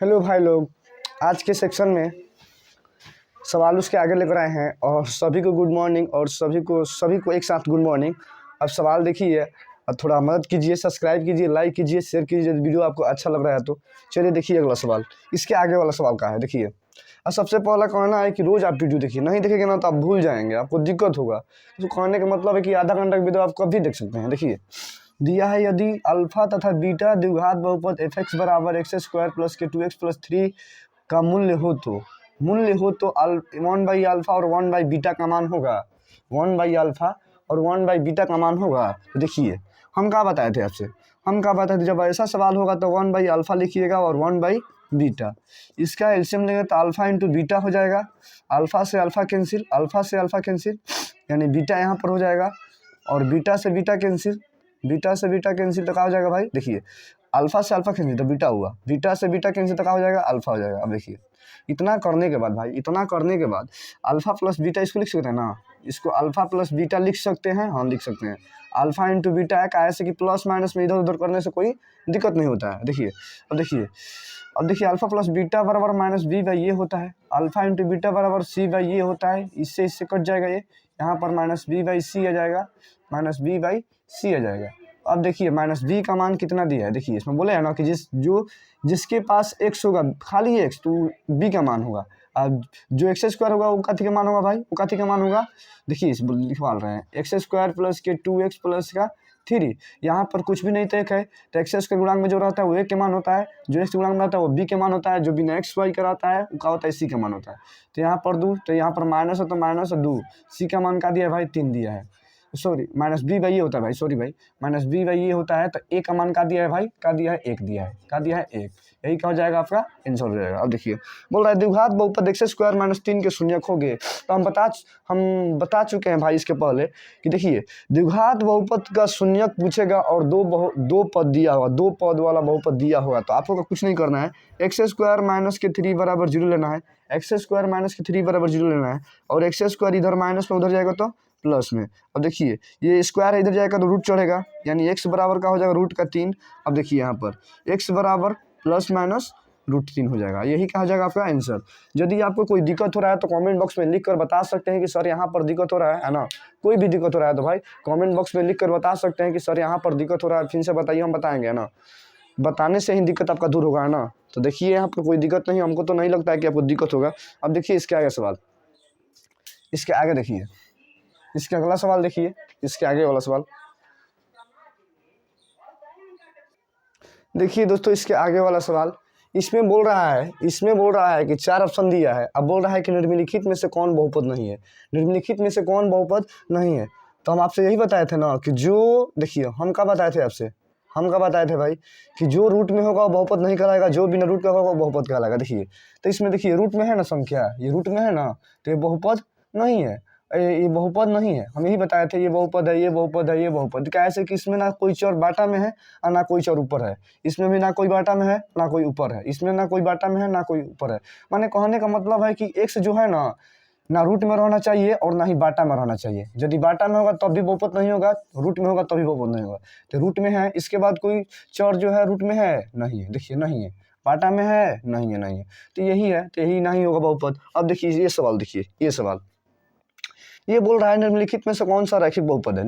Hello भाई लोग, आज के सेक्शन में सवाल उसके आगे लेकर आए हैं और सभी को गुड मॉर्निंग और सभी को एक साथ गुड मॉर्निंग। अब सवाल देखिए और थोड़ा मदद कीजिए, सब्सक्राइब कीजिए, लाइक कीजिए, शेयर कीजिए यदि वीडियो आपको अच्छा लग रहा है तो। चलिए देखिए अगला सवाल, इसके आगे वाला सवाल का है। देखिए और सबसे पहला कहना है कि रोज़ आप वीडियो देखिए, नहीं देखेंगे ना तो आप भूल जाएंगे, आपको दिक्कत होगा। तो कहने का मतलब है कि आधा घंटा की वीडियो आप कभी देख सकते हैं। देखिए दिया है, यदि अल्फा तथा बीटा द्विघात बहुपद एफ एक्स बराबर एक्स स्क्वायर प्लस के 2x प्लस 3 का मूल्य हो तो 1/अल्फा और 1/बीटा का मान होगा। 1/अल्फा और 1/बीटा का मान होगा। तो देखिए हम क्या बताए थे आपसे, जब ऐसा सवाल होगा तो 1/अल्फा लिखिएगा और 1/बीटा। इसका एलसीएम लेंगे तो अल्फा इंटू बीटा हो जाएगा। अल्फा से अल्फा कैंसिल, यानी बीटा यहाँ पर हो जाएगा और बीटा से बीटा कैंसिल, तो क्या हो जाएगा भाई? देखिए अल्फा से अल्फा कैंसिल तो बीटा हुआ, बीटा से बीटा कैंसिल तो क्या हो जाएगा? अल्फा हो जाएगा। अब देखिए इतना करने के बाद अल्फा प्लस बीटा इसको लिख सकते हैं ना, इसको अल्फा प्लस बीटा लिख सकते हैं। हाँ लिख सकते हैं। अल्फा इंटू बीटा है, ऐसे कि प्लस माइनस में इधर उधर करने से कोई दिक्कत नहीं होता है। देखिए अब देखिए अल्फा प्लस बीटा बराबर माइनस बी बाई ये होता है, अल्फा इंटू बीटा बराबर सी बाई ये होता है। इससे कट जाएगा ये, यहाँ पर माइनस बी बाई सी आ जाएगा, अब देखिए माइनस बी का मान कितना दिया है। देखिए इसमें बोले है ना कि जिसके पास एक्स होगा, खाली एक्स, तो बी का मान होगा। अब जो एक्स स्क्वायर होगा वो कथी का मान होगा भाई? वो कथी का मान होगा? देखिए इस लिखवा रहे हैं एक्स स्क्वायर प्लस के 2x प्लस का 3। यहाँ पर कुछ भी नहीं तय है, तो एक्स स्क्वायर गुणांक में जो रहता है वो एक के मान होता है, जो एक्स गुणांक में रहता है वो बी के मान होता है, जो बिना एक्स वाई का रहता है वो क्या होता है? सी का मान होता है। तो यहाँ पर दो, तो यहाँ पर माइनस है तो माइनस है 2, सी का मान का दिया है भाई 3 दिया है। सॉरी माइनस बी बाई ये होता है भाई, सॉरी भाई माइनस बी बाई ये होता है। तो ए का मान का दिया है भाई? का दिया है? 1 दिया है। का दिया है? 1। यही क्या हो जाएगा? आपका आंसर हो जाएगा। अब देखिए बोल रहा है द्विघात बहुपद एक्स स्क्वायर माइनस 3 के शून्यक हो गए। तो हम बता चुके हैं भाई इसके पहले कि देखिए द्विघात बहुपद का शून्यक पूछेगा और दो पद दिया होगा, 2 पद वाला बहुपद दिया होगा तो आपको कुछ नहीं करना है, एक्स स्क्वायर माइनस के 3 बराबर 0 लेना है, और एक्स स्क्वायर इधर माइनस में उधर जाएगा तो प्लस में। अब देखिए ये स्क्वायर इधर जाएगा तो रूट चढ़ेगा, यानी x बराबर का हो जाएगा रूट का 3। अब देखिए यहाँ पर x बराबर प्लस माइनस रूट 3 हो जाएगा। यही कहा जाएगा आपका आंसर। यदि आपको कोई दिक्कत हो रहा है तो कमेंट बॉक्स में लिख कर बता सकते हैं कि सर यहाँ पर दिक्कत हो रहा है ना। कोई भी दिक्कत हो रहा है तो भाई कमेंट बॉक्स में लिख कर बता सकते हैं कि सर यहाँ पर दिक्कत हो रहा है, फिर से बताइए, हम बताएंगे ना। बताने से ही दिक्कत आपका दूर होगा ना। तो देखिए यहाँ पर कोई दिक्कत नहीं, हमको तो नहीं लगता है कि आपको दिक्कत होगा। अब देखिए इसके आगे सवाल, इसके आगे देखिए, इसके अगला सवाल देखिए, इसके आगे वाला सवाल देखिए दोस्तों। इसके आगे वाला सवाल इसमें बोल रहा है कि 4 ऑप्शन दिया है। अब बोल रहा है कि निम्नलिखित में से कौन बहुपद नहीं है। तो हम आपसे यही बताए थे ना कि जो देखिए हम क्या बताए थे भाई कि जो रूट में होगा वो बहुपद नहीं कहलाएगा, जो बिना रूट का होगा वो बहुपद कहलाएगा। देखिए तो इसमें देखिए रूट में है ना संख्या, ये रूट में है ना, तो ये बहुपद नहीं है, ये बहुपद नहीं है। हम यही बताए थे ये बहुपद है। क्या ऐसे कि इसमें ना कोई चर बाटा में है और ना कोई चर ऊपर है, इसमें भी ना कोई बाटा में है ना कोई ऊपर है, इसमें ना कोई बाटा में है ना कोई ऊपर है। माने कहने का मतलब है कि एक्स जो है ना रूट में रहना चाहिए और ना ही बाटा में रहना चाहिए। यदि बाटा में होगा तब भी बहुपद नहीं होगा, रूट में होगा तभी बहुपद नहीं होगा। तो रूट में है, इसके बाद कोई चर जो है रूट में है नहीं है, देखिए नहीं है, बाटा में है नहीं है, तो यही है, तो यही नहीं होगा बहुपद। अब देखिए ये सवाल, देखिए ये सवाल ये बोल रहा है निम्नलिखित में से कौन सा रैखिक बहुपद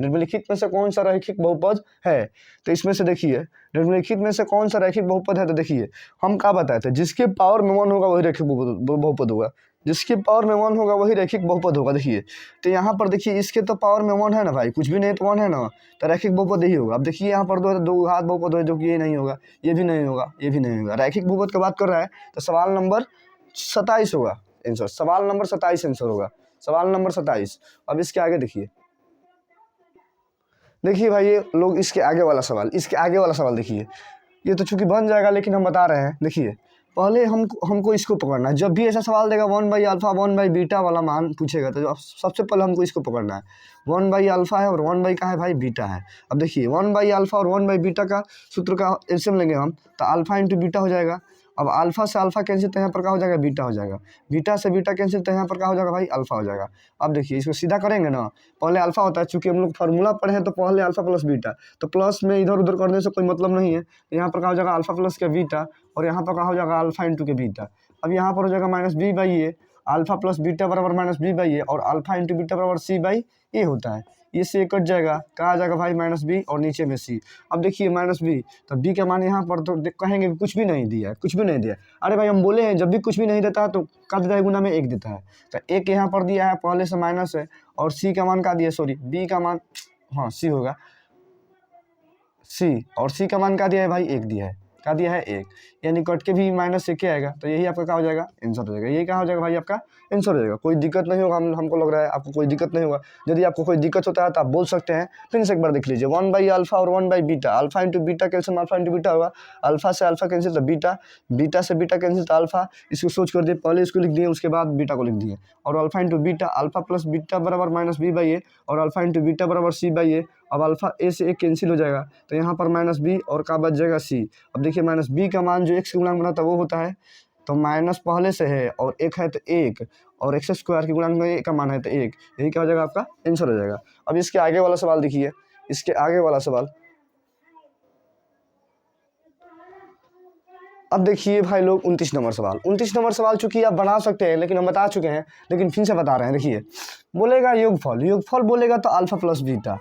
है। तो इसमें से देखिए निम्नलिखित में से कौन सा रैखिक बहुपद है। तो देखिए हम क्या बताए थे, जिसके पावर में 1 होगा वही रैखिक बहुपद होगा, जिसके पावर में 1 होगा वही रैखिक बहुपद होगा। देखिए तो यहाँ पर देखिए इसके तो पावर में 1 है ना भाई, कुछ भी नहीं तो 1 है ना, तो रैखिक बहुपद यही होगा। अब देखिए यहाँ पर दो घात बहुपद है, जो कि ये नहीं होगा, ये भी नहीं होगा, ये भी नहीं होगा। रैखिक बहुपद की बात कर रहा है तो सवाल नंबर 27 होगा आंसर, सवाल नंबर 27 आंसर होगा, सवाल नंबर 27। अब इसके आगे देखिए भाई ये लोग इसके आगे वाला सवाल देखिए, ये तो चूंकि बन जाएगा लेकिन हम बता रहे हैं। देखिए पहले हमको इसको पकड़ना है। जब भी ऐसा सवाल देगा 1/अल्फा 1/बीटा वाला मान पूछेगा तो सबसे पहले हमको इसको पकड़ना है। 1/अल्फा है और 1 का है भाई बीटा है। अब देखिए 1/अल्फा और 1/बीटा का सूत्र का एलसीएम लेंगे हम, तो अल्फा इंटू बीटा हो जाएगा अब अल्फा से अल्फा कैंसिल तो यहाँ पर क्या हो जाएगा, बीटा हो जाएगा। बीटा से बीटा कैंसिल तो यहाँ पर क्या हो जाएगा भाई, अल्फा हो जाएगा। अब देखिए इसको सीधा करेंगे ना, पहले अल्फा होता है, चूंकि हम लोग फार्मूला पढ़े हैं तो पहले अल्फा प्लस बीटा, तो प्लस में इधर उधर करने से कोई मतलब नहीं है। यहाँ पर क्या हो जाएगा, अल्फा प्लस के बीटा, और यहाँ पर क्या हो जाएगा, अल्फा इंटू के बीटा। अब यहाँ पर हो जाएगा minus B by A, alpha plus beta बराबर माइनस बी बाई ए, और अल्फा इंटू बीटा बराबर सी बाई ए होता है। ये से कट जाएगा, कहा जाएगा भाई माइनस बी और नीचे में सी। अब देखिए माइनस बी, तो बी का मान यहाँ पर तो कहेंगे कुछ भी नहीं दिया है, कुछ भी नहीं दिया। अरे भाई हम बोले हैं जब भी कुछ भी नहीं देता है तो का देता है, गुना में एक देता है। तो एक यहाँ पर दिया है पहले से माइनस है, और सी का मान का दिया, सॉरी बी का मान, हाँ सी होगा, सी, और सी का मान का दिया है भाई, एक दिया है, क्या दिया है, एक, यानी कट के भी माइनस से क्या आएगा, तो यही आपका क्या हो जाएगा, आंसर हो जाएगा। यही क्या हो जाएगा भाई, आपका आंसर हो जाएगा। कोई दिक्कत नहीं होगा, हमको लग रहा है आपको कोई दिक्कत नहीं होगा। यदि आपको कोई दिक्कत होता है तो आप बोल सकते हैं। फिर से एक बार देख लीजिए, 1 बाई अल्फा और 1 by beta, alpha into beta cancel, alpha into beta होगा, अल्फा से अल्फा कैंसिल तो बीटा, बीटा से बीटा कैंसिल तो अल्फा। इसको सोच कर दिए, पहले इसको लिख दिए, उसके बाद बीटा को लिख दिए, और alpha into beta, alpha plus beta बराबर माइनस बी बाई ए, और अल्फा इंटू बीटा बराबर सी बाई ए। अब अल्फा ए से एक कैंसिल हो जाएगा, तो यहाँ पर माइनस बी और का बच जाएगा सी। अब देखिए माइनस बी का मान जो एक्स के गुणांक बनाता है वो होता है, तो माइनस पहले से है और एक है तो एक, और एक्स स्क्वायर के गुणांक में का मान है तो एक, यही क्या हो जाएगा, आपका आंसर हो जाएगा। अब इसके आगे वाला सवाल देखिए, इसके आगे वाला सवाल, अब देखिए भाई लोग 29 नंबर सवाल। 29 नंबर सवाल चूंकि आप बना सकते हैं, लेकिन हम बता चुके हैं, लेकिन फिर से बता रहे हैं। देखिए बोलेगा योगफल, योगफल बोलेगा तो अल्फा प्लस बीटा,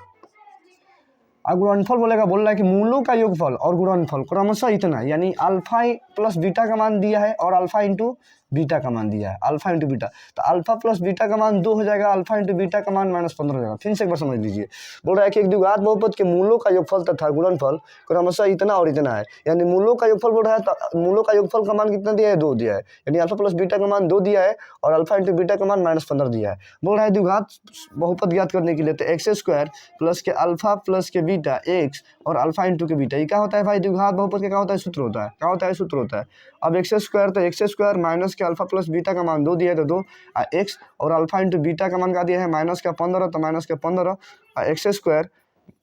और गुणनफल बोलेगा, बोल रहा है कि मूलों का योगफल और गुणनफल क्रमशः इतना, यानी अल्फा प्लस बीटा का मान दिया है और अल्फा इंटू बीटा का मान दिया है, अल्फा इंटू बीटा, तो अल्फा प्लस बीटा का मान 2 हो जाएगा, अल्फा इंटू बीटा का मान -15 हो जाएगा। फिर से एक बार समझ लीजिए, बोल रहा है कि एक द्विघात बहुपद के मूलों का योगफल तथा गुणनफल क्रमशः इतना और इतना है, यानी मूलों का योगफल बोल रहा है, तो मूलों का योगफल का मान कितना दिया है, 2 दिया है, यानी अल्फा प्लस बीटा का मान 2 दिया है, और अल्फा इंटू बीटा का मान -15 दिया है। बोल रहा है द्विघात बहुपद ज्ञात करने के लिए तो एक्स स्क्वायर प्लस के अल्फा प्लस के बीटा एक्स और अल्फा इंटू के बीटा, ये क्या होता है भाई, द्विघात बहुपद का क्या होता है, सूत्र होता है, क्या होता है, सूत्र होता है। अब एक्स स्क्वायर, तो एक्स स्क्वायर माइनस के अल्फा प्लस बीटा का मान 2 दिया है तो 2 एक्स, और अल्फा इंटू बीटा का मान का दिया है माइनस का 15, तो माइनस का 15 एक्स स्क्वायर,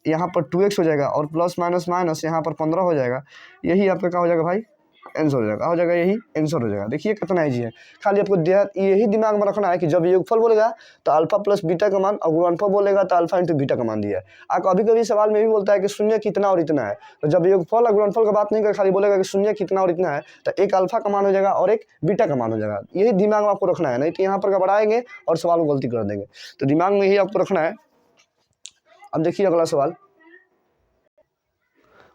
यहाँ पर 2x हो जाएगा, और प्लस माइनस माइनस यहाँ पर 15 हो जाएगा। यही आपका क्या हो जाएगा भाई, आंसर हो जाएगा, हो जाएगा, यही आंसर हो जाएगा। देखिए कितना ईजी है, खाली आपको यही दिमाग में रखना है कि जब योगफल बोलेगा तो अल्फा प्लस बीटा का मान, और गुणनफल बोलेगा तो अल्फा इंटू बीटा का मान दिया है। आप कभी कभी सवाल में भी बोलता है कि शून्य कितना और इतना है, तो जब योगफल और गुणनफल का बात नहीं कर, खाली बोलेगा कि शून्य कितना और इतना है, तो एक अल्फा का मान हो जाएगा और एक बीटा का मान हो जाएगा। यही दिमाग में आपको रखना है, नहीं तो यहाँ पर घबराएंगे और सवाल को गलती कर देंगे, तो दिमाग में यही आपको रखना है। अब देखिए अगला सवाल,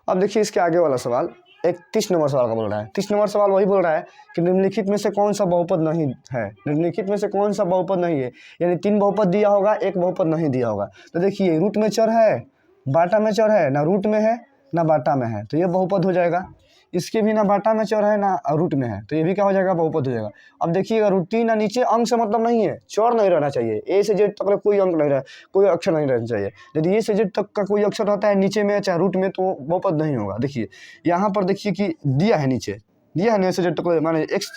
अब देखिए इसके आगे वाला सवाल 31 नंबर सवाल का बोल रहा है। 30 नंबर सवाल वही बोल रहा है कि निम्नलिखित में से कौन सा बहुपद नहीं है, निम्नलिखित में से कौन सा बहुपद नहीं है, यानी 3 बहुपद दिया होगा, एक बहुपद नहीं दिया होगा। तो देखिए रूट में चर है, बाटा में चर है, ना रूट में है ना बाटा में है, तो ये बहुपद हो जाएगा। इसके भी ना बाटा में चर है ना रूट में है, तो ये भी क्या हो जाएगा, बहुपद हो जाएगा। अब देखिएगा रूटीन ना नीचे अंक से मतलब नहीं है, चर नहीं रहना चाहिए, ए से जेड तक कोई अंक नहीं रहे, कोई अक्षर नहीं रहना चाहिए। यदि ए से जेड तक का कोई अक्षर रहता है नीचे में चाहे रूट में, तो बहुपद नहीं होगा। देखिए यहाँ पर देखिए कि दिया है, नीचे दिया है, से जेड तक माने एक्स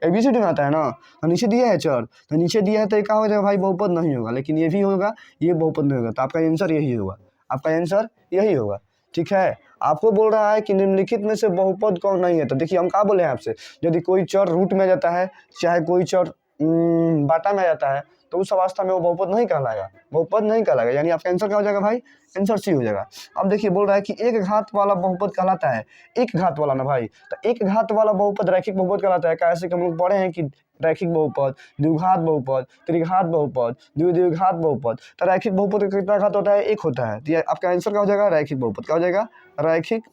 ABCD में आता है ना, तो नीचे दिया है चर, तो नीचे दिया है तो क्या हो जाएगा भाई, बहुपद नहीं होगा। लेकिन ये भी होगा, ये बहुपद नहीं होगा, तो आपका आंसर यही होगा, आपका आंसर यही होगा। ठीक है, आपको बोल रहा है कि निम्नलिखित में से बहुपद कौन नहीं है, तो देखिए हम क्या बोले हैं आपसे, यदि कोई चर रूट में जाता है, चाहे कोई चर बाटा में जाता है, तो उस अवस्था में वो बहुपद नहीं कहलाएगा, बहुपद नहीं कहलाएगा, यानी आपका आंसर क्या हो जाएगा भाई, आंसर सी हो जाएगा। अब देखिए बोल रहा है कि एक घात वाला बहुपद कहलाता है, एक घात वाला ना भाई, तो एक घात वाला बहुपद रैखिक बहुपद कहलाता है। कैसे कि हम लोग पढ़े हैं कि रैखिक बहुपद, द्विघात बहुपद, त्रिघात बहुपद, द्विघात बहुपद, तो रैखिक बहुपद का कितना घात होता है, एक होता है। तो ये आपका आंसर क्या हो जाएगा, रैखिक बहुपद, क्या हो जाएगा, रैखिक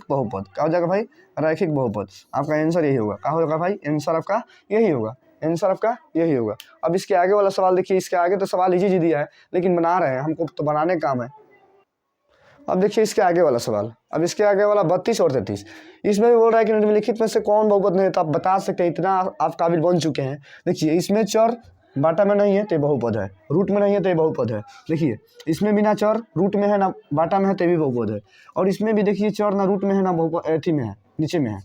बहुपद, क्या हो जाएगा भाई, रैखिक बहुपद। आपका आंसर यही होगा, क्या होगा भाई, आंसर आपका यही होगा, आंसर आपका यही होगा। अब इसके आगे वाला सवाल देखिए, इसके आगे तो सवाल इजी दिया है, लेकिन बना रहे हैं, हमको तो बनाने का काम है। अब देखिए इसके आगे वाला सवाल, अब इसके आगे वाला 32 और 33, इसमें भी बोल रहा है कि निम्नलिखित में से कौन बहुपद नहीं है, तो आप बता सकते हैं, इतना आप काबिल बन चुके हैं। देखिए इसमें चर बाटा में नहीं है तो बहुपद है, रूट में नहीं है तो बहुपद है। देखिए इसमें भी ना चर रूट में है ना बाटा में है तो भी बहुपद है, और इसमें भी देखिए चर ना रूट में है ना बहुपद एथी में है, नीचे में है,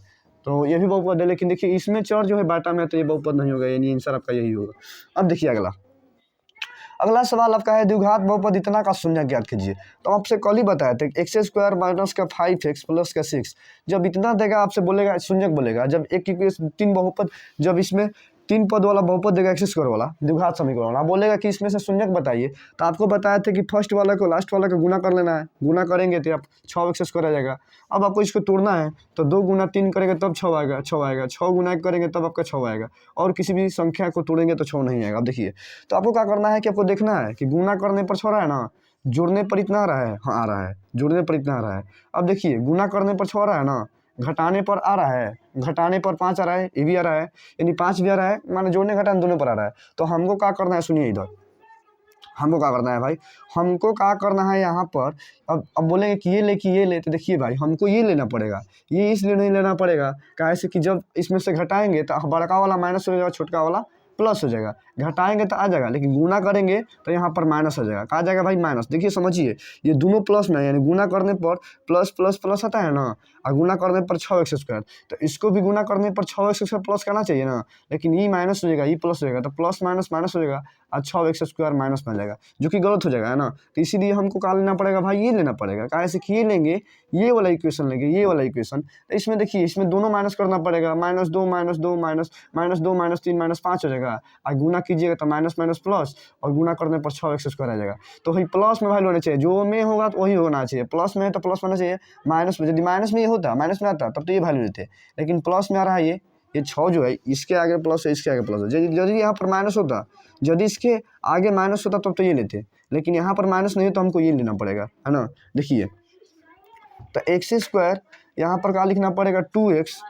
तो ये भी बहुपद है। लेकिन देखिए इसमें चर जो है बाटा में है तो ये बहुपद नहीं होगा, यानी आंसर आपका यही होगा। अब देखिए अगला, अगला सवाल आपका है द्विघात बहुपद इतना का शून्य ज्ञात कीजिए। तो आपसे कल ही बताया था एक्स स्क्वायर माइनस का 5x प्लस का 6 जब इतना देगा आपसे बोलेगा शून्यक बोलेगा। जब एक इक्वेशन तीन बहुपद जब इसमें तीन पद वाला बहुपद देगा एक्स स्क्वायर वाला द्विघात समीकरण वाला बोलेगा कि इसमें से शून्यक बताइए। तो आपको बताया था कि फर्स्ट वाला को लास्ट वाला का गुना कर लेना है। गुना करेंगे तो आप 6x स्क्वायर आ जाएगा। अब आपको इसको तोड़ना है तो 2 गुना 3 करेंगे तब 6 आएगा, 6 आएगा, 6 गुना 1 करेंगे तब आपका 6 आएगा। और किसी भी संख्या को तोड़ेंगे तो 6 नहीं आएगा। अब देखिए तो आपको क्या करना है कि आपको देखना है कि गुना करने पर 6 रहा है ना, जोड़ने पर इतना आ रहा है, हाँ आ रहा है, जोड़ने पर इतना आ रहा है। अब देखिए गुना करने पर 6 आ रहा है ना, घटाने पर आ रहा है, घटाने पर 5 आ रहा है, ये भी आ रहा है, यानी 5 भी आ रहा है, माने जोड़ने घटाने दोनों पर आ रहा है। तो हमको क्या करना है सुनिए इधर, हमको क्या करना है भाई, हमको क्या करना है यहाँ पर। अब बोलेंगे कि ये ले तो देखिए भाई हमको ये लेना पड़ेगा, ये इसलिए नहीं लेना पड़ेगा कैसे कि जब इसमें से घटाएंगे तो बड़का वाला माइनस हो जाएगा, छोटका वाला प्लस हो जाएगा। घटाएंगे तो आ जाएगा, लेकिन गुना करेंगे तो यहाँ पर माइनस हो जाएगा। कहा जाएगा भाई माइनस। देखिए समझिए ये दोनों प्लस में यानी गुना करने पर प्लस प्लस प्लस आता है ना, और गुना करने पर 6x स्क्वायर, तो इसको भी गुना करने पर 6x स्क्वायर प्लस करना चाहिए ना, लेकिन ये माइनस हो जाएगा, ये प्लस हो जाएगा, तो प्लस माइनस माइनस हो जाएगा और 6x स्क्वायर माइनस में जाएगा, जो कि गलत हो जाएगा है ना। तो इसीलिए हमको क्या लेना पड़ेगा भाई, ये लेना पड़ेगा। कैसे कि ये लेंगे, ये वाला इक्वेशन लेंगे, ये वाला इक्वेशन, तो इसमें देखिए इसमें दोनों माइनस करना पड़ेगा, -2 -2 -2 -3 -5 हो जाएगा। और गुना कीजिएगा तो माइनस माइनस प्लस, और गुना करने पर 6x स्क्वायर आ जाएगा। तो वही प्लस में वैल्यू होना चाहिए, जो में होगा तो वही होना चाहिए। प्लस में है तो प्लस होना चाहिए, माइनस में यदि माइनस में ये होता, माइनस में आता तब तो ये वैल्यू लेते, लेकिन प्लस में आ रहा है ये 6 जो है इसके आगे प्लस है, इसके आगे प्लस है। यदि यहाँ पर माइनस होता, यदि इसके आगे माइनस होता तब तो ये लेते, लेकिन यहाँ पर माइनस नहीं है तो हमको ये लेना पड़ेगा है ना। देखिए तो एक्स स्क्वायर यहाँ पर क्या लिखना पड़ेगा 2x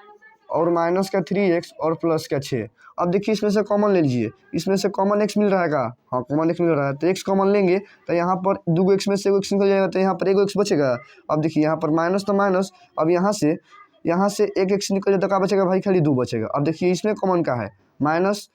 और माइनस का 3x और प्लस का 6। अब देखिए इसमें से कॉमन ले लीजिए, इसमें से कॉमन x मिल रहा है का, हाँ कॉमन x मिल रहा है, तो x कॉमन लेंगे तो यहाँ पर 2 x में से 1 x निकल जाएगा, तो यहाँ पर 1 x बचेगा। अब देखिए यहाँ पर माइनस तो माइनस, अब यहाँ से 1 x निकल जाए तो क्या बचेगा भाई, खाली 2 बचेगा। अब देखिए इसमें कॉमन का है माइनस,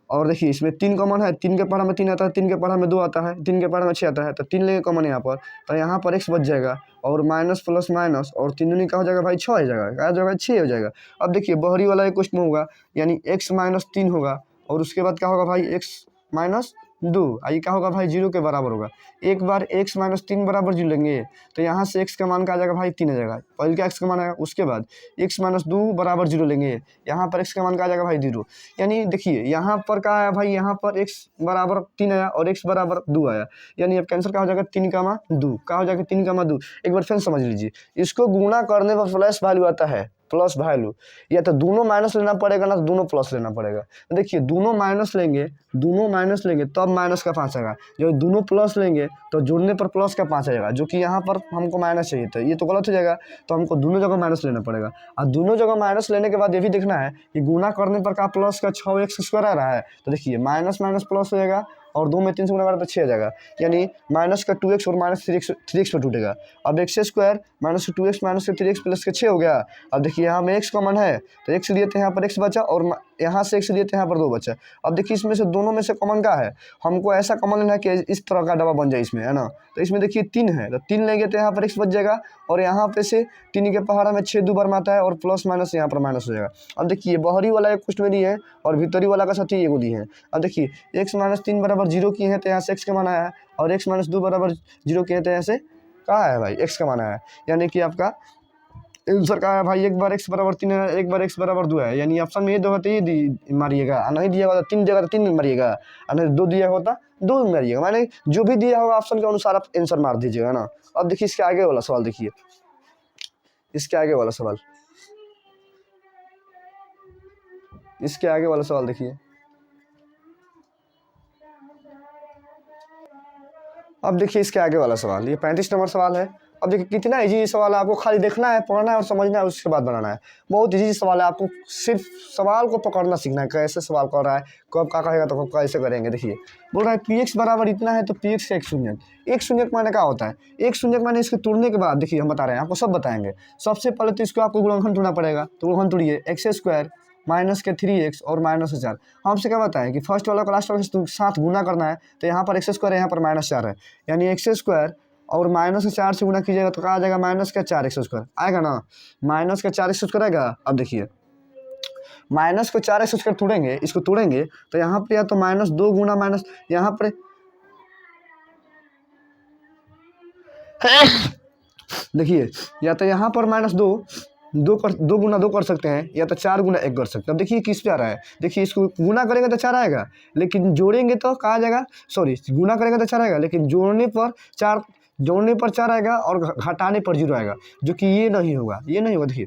और देखिए इसमें 3 कॉमन है, 3 के पढ़ा में 3 आता है, 3 के पढ़ा में 2 आता है, 3 के पढ़ा में 6 आता है, तो 3 लेंगे कॉमन यहाँ पर, तो यहाँ पर x बच जाएगा, और माइनस प्लस माइनस और 3 दूनी का हो जाएगा भाई 6 हो जाएगा, क्या हो जाएगा 6 हो जाएगा। अब देखिए बहरी वाला एक क्वेश्चन होगा, यानी x माइनस 3 होगा, और उसके बाद क्या होगा भाई x माइनस 2, ये क्या होगा भाई 0 के बराबर होगा। एक बार x माइनस 3 बराबर 0 लेंगे तो यहाँ से x का मान क्या आ जाएगा भाई 3 आ जाएगा, पहले का x का मान आएगा। उसके बाद x माइनस 2 बराबर 0 लेंगे, यहाँ पर x का मान क्या आ जाएगा भाई 0। यानी देखिए यहाँ पर क्या आया भाई, यहाँ पर x बराबर 3 आया और x बराबर 2 आया, यानी अब कैंसर क्या हो जाएगा 3 का मान 2, क्या हो जाएगा 3 का मान 2। एक बार फिर समझ लीजिए, इसको गुणा करने पर प्लस वैल्यू आता है, प्लस वैल्यू, या तो दोनों माइनस लेना पड़ेगा ना तो दोनों प्लस लेना पड़ेगा। देखिए दोनों माइनस लेंगे तब माइनस का 5 आएगा, जब दोनों प्लस लेंगे तो जोड़ने पर प्लस का 5 आएगा, जो कि यहाँ पर हमको माइनस चाहिए था, ये तो गलत हो जाएगा। तो हमको दोनों जगह माइनस लेना पड़ेगा, और दोनों जगह माइनस लेने के बाद ये भी देखना है कि गुना करने पर का प्लस का 6x स्क्वायर आ रहा है, तो देखिए माइनस माइनस प्लस हो जाएगा, और 2 में 3 से गुना करें तो 6 आ जाएगा, यानी माइनस का 2x और माइनस 3x पर टूटेगा। अब x square minus 2x minus 3x plus का 6 हो गया। अब देखिए यहाँ में x कॉमन है तो x लिए थे, यहाँ पर x बचा, और यहाँ से x लिए थे, यहाँ पर 2 बचा। अब देखिए इसमें से दोनों में से कॉमन का है, हमको ऐसा कॉमन लेना है कि इस तरह का डब्बा बन जाए इसमें है ना। तो इसमें देखिए 3 है, तो 3 लेंगे तो यहाँ पर x बच जाएगा, और यहाँ पे से 3 के पहाड़ा में 6 2 बार माता है, और प्लस माइनस यहाँ पर माइनस हो जाएगा। अब देखिए बाहरी वाला एक क्वेश्चन में दी है और भीतरी वाला का साथ ही एगो दी है। अब देखिए x माइनस 3 बराबर 0 किए हैं तो यहाँ से x का मान आया है, और x माइनस 2 बराबर 0 किए तो यहाँ से कहाँ है भाई x का मान आया है, यानी कि आपका आंसर का है भाई एक बार x बराबर 3 है, एक बार x बराबर 2 है। यानी ऑप्शन में ये 2 होता है ये मारिएगा, और नहीं दिया होगा तो 3 जगह 3 मारिएगा, और नहीं 2 दिया होता 2 मारिएगा, माने जो भी दिया होगा ऑप्शन के अनुसार आप आंसर मार दीजिएगा ना। अब देखिए इसके आगे वाला सवाल, देखिए इसके आगे वाला सवाल, इसके आगे वाला सवाल देखिए। अब देखिए इसके आगे वाला सवाल, ये 35 नंबर सवाल है। अब देखिए कितना इजी सवाल है, आपको खाली देखना है, पढ़ना है और समझना है, उसके बाद बनाना है। बहुत इजी सवाल है, आपको सिर्फ सवाल को पकड़ना सीखना है, कैसे सवाल कर रहा है, कब क्या कहेगा तो कब कैसे करेंगे। देखिए बोल रहा है px बराबर इतना है तो px का एक शून्यक, एक शून्यक माने क्या होता है, एक शून्यक माने इसके तोड़ने के बाद देखिए हम बता रहे हैं, आपको सब बताएंगे। सबसे पहले तो इसको आपको गुणनखंड ढूंढना पड़ेगा, तो गुणनखंड तोड़िए, एक्स स्क्वायर माइनस के 3x और माइनस 4। हमसे क्या बताएं कि फर्स्ट वाला को लास्ट वाले के साथ गुना करना है, तो यहाँ पर एक्स स्क्वायर है, यहाँ पर -4 है, यानी एक्स स्क्वायर और -4 से गुना कीजिएगा तो क्या आ जाएगा, माइनस का 4x स्क्वायर आएगा ना, माइनस का 4x स्क्वायर आएगा। अब देखिए माइनस को 4x स्क्वायर तोड़ेंगे, इसको तोड़ेंगे तो यहाँ पर या तो -2 गुना माइनस, यहाँ पर देखिए या तो यहाँ पर -2 2 गुना 2 कर सकते हैं, या तो 4 गुना 1 कर सकते हैं। अब देखिए किस पे आ रहा है, देखिए इसको गुना करेंगे तो 4 आएगा, लेकिन जोड़ेंगे तो कहाँ जाएगा, सॉरी गुना करेंगे तो 4 आएगा, लेकिन जोड़ने पर 4 आएगा और घटाने पर 0 आएगा, जो कि ये नहीं होगा, ये नहीं होगा। देखिए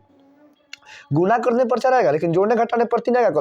गुना करने पर 4 आएगा, लेकिन जोड़ने घटाने पर 3 आएगा।